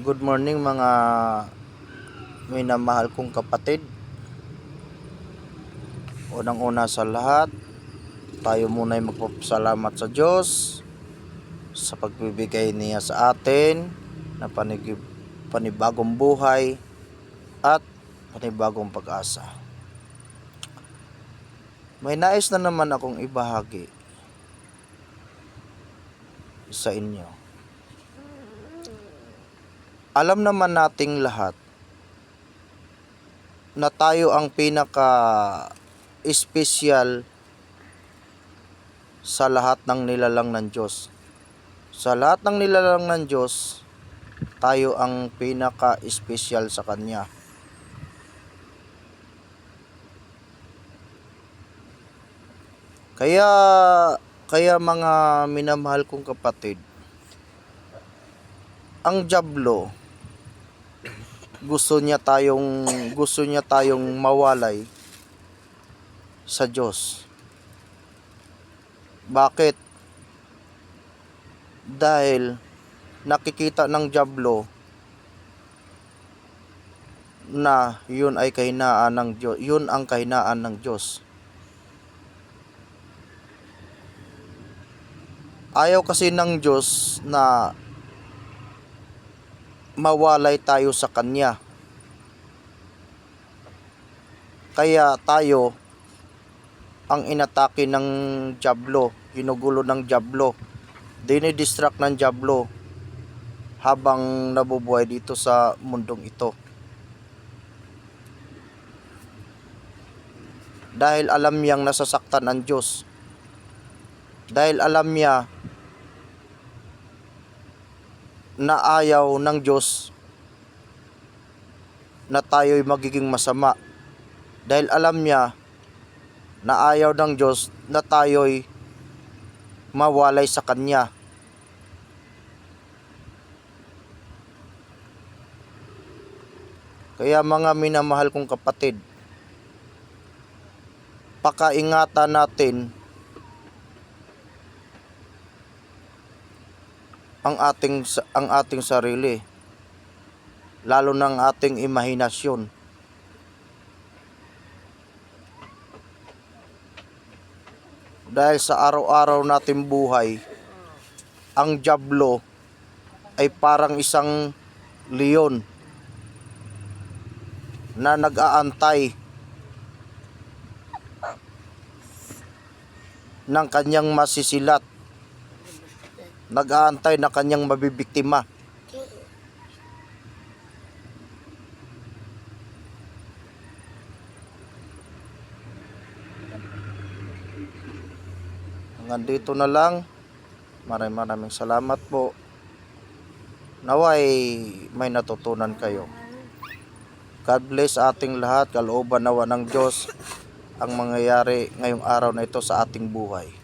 Good morning mga minamahal kong kapatid. Unang-una sa lahat, tayo muna ay magpapasalamat sa Diyos sa pagbibigay niya sa atin na panibagong buhay at panibagong pag-asa. May nais na naman akong ibahagi sa inyo. Alam naman nating lahat na tayo ang pinaka-espesyal sa lahat ng nilalang ng Diyos. Sa lahat ng nilalang ng Diyos, tayo ang pinaka-espesyal sa Kanya. Kaya mga minamahal kong kapatid, ang dyablo gusto niya tayong mawalay sa Diyos. Bakit? Dahil nakikita ng dyablo na yun ay kahinaan ng Diyos. Yun ang kahinaan ng Diyos. Ayaw kasi ng Diyos na mawalay tayo sa Kanya. Kaya tayo ang inatake ng dyablo, ginugulo ng dyablo, dinidistract ng dyablo habang nabubuhay dito sa mundong ito. Dahil alam niyang nasasaktan ang Diyos. Dahil alam niya na ayaw ng Diyos na tayo'y magiging masama. Dahil alam niya na ayaw ng Diyos na tayo'y mawalay sa Kanya. Kaya mga minamahal kong kapatid, pakaingatan natin ang ating sarili, lalo ng ating imahinasyon. Dahil sa araw-araw nating buhay, ang dyablo ay parang isang leon na nag-aantay ng kanyang masisilat. Nag-aantay na kanyang mabibiktima. Hanggang dito na lang. Maraming salamat po. Naway may natutunan kayo. God bless ating lahat. Kalooban nawa ng Diyos ang mangyayari ngayong araw na ito sa ating buhay.